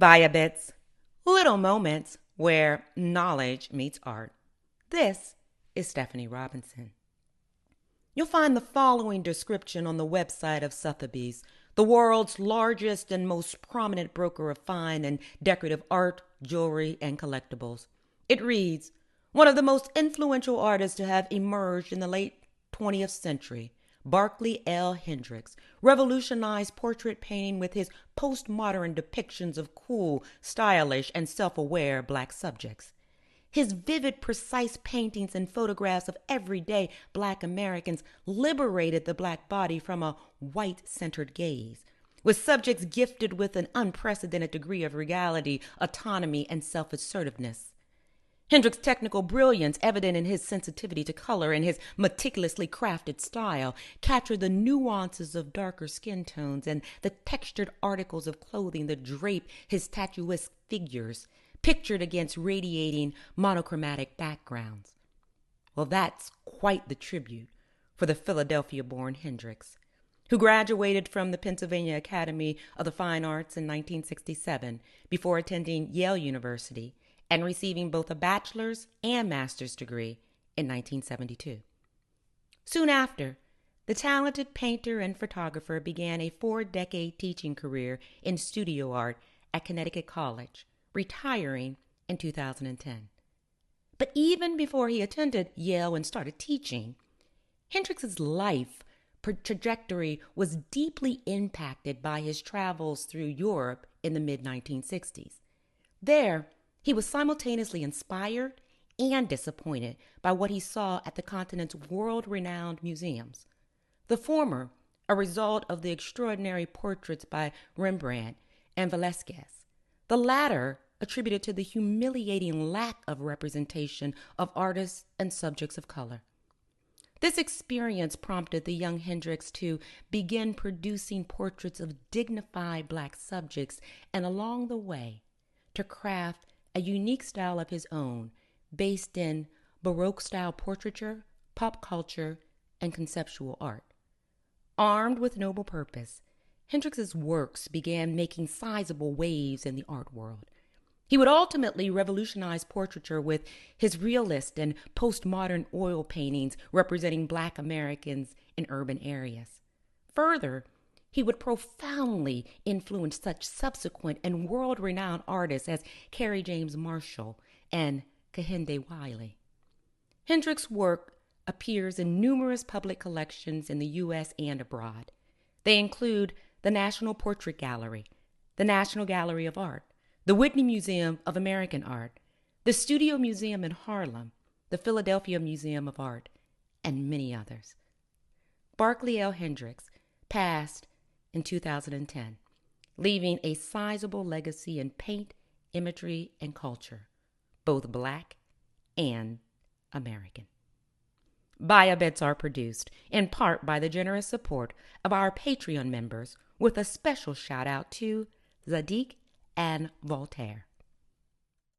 BAIA Bits, little moments where knowledge meets art. This is Stephanie Robinson. You'll find the following description on the website of Sotheby's, the world's largest and most prominent broker of fine and decorative art, jewelry, and collectibles. It reads, one of the most influential artists to have emerged in the late 20th century, Barkley Hendricks, revolutionized portrait painting with his postmodern depictions of cool, stylish, and self-aware black subjects. His vivid, precise paintings and photographs of everyday black Americans liberated the black body from a white-centered gaze, with subjects gifted with an unprecedented degree of regality, autonomy, and self-assertiveness. Hendricks' technical brilliance, evident in his sensitivity to color and his meticulously crafted style, captured the nuances of darker skin tones and the textured articles of clothing that drape his statuesque figures, pictured against radiating monochromatic backgrounds. Well, that's quite the tribute for the Philadelphia-born Hendricks, who graduated from the Pennsylvania Academy of the Fine Arts in 1967 before attending Yale University and receiving both a bachelor's and master's degree in 1972. Soon after, the talented painter and photographer began a 4-decade teaching career in studio art at Connecticut College, retiring in 2010. But even before he attended Yale and started teaching, Hendricks' life trajectory was deeply impacted by his travels through Europe in the mid-1960s. There, he was simultaneously inspired and disappointed by what he saw at the continent's world-renowned museums. The former, a result of the extraordinary portraits by Rembrandt and Velázquez. The latter, attributed to the humiliating lack of representation of artists and subjects of color. This experience prompted the young Hendricks to begin producing portraits of dignified black subjects and along the way to craft a unique style of his own based in Baroque-style portraiture, pop culture, and conceptual art. Armed with noble purpose, Hendricks' works began making sizable waves in the art world. He would ultimately revolutionize portraiture with his realist and postmodern oil paintings representing black Americans in urban areas. Further, he would profoundly influence such subsequent and world-renowned artists as Kerry James Marshall and Kehinde Wiley. Hendricks' work appears in numerous public collections in the U.S. and abroad. They include the National Portrait Gallery, the National Gallery of Art, the Whitney Museum of American Art, the Studio Museum in Harlem, the Philadelphia Museum of Art, and many others. Barkley Hendricks passed in 2010, leaving a sizable legacy in paint, imagery, and culture, both black and American. BAIA Bits are produced in part by the generous support of our Patreon members, with a special shout out to Zadig and Voltaire.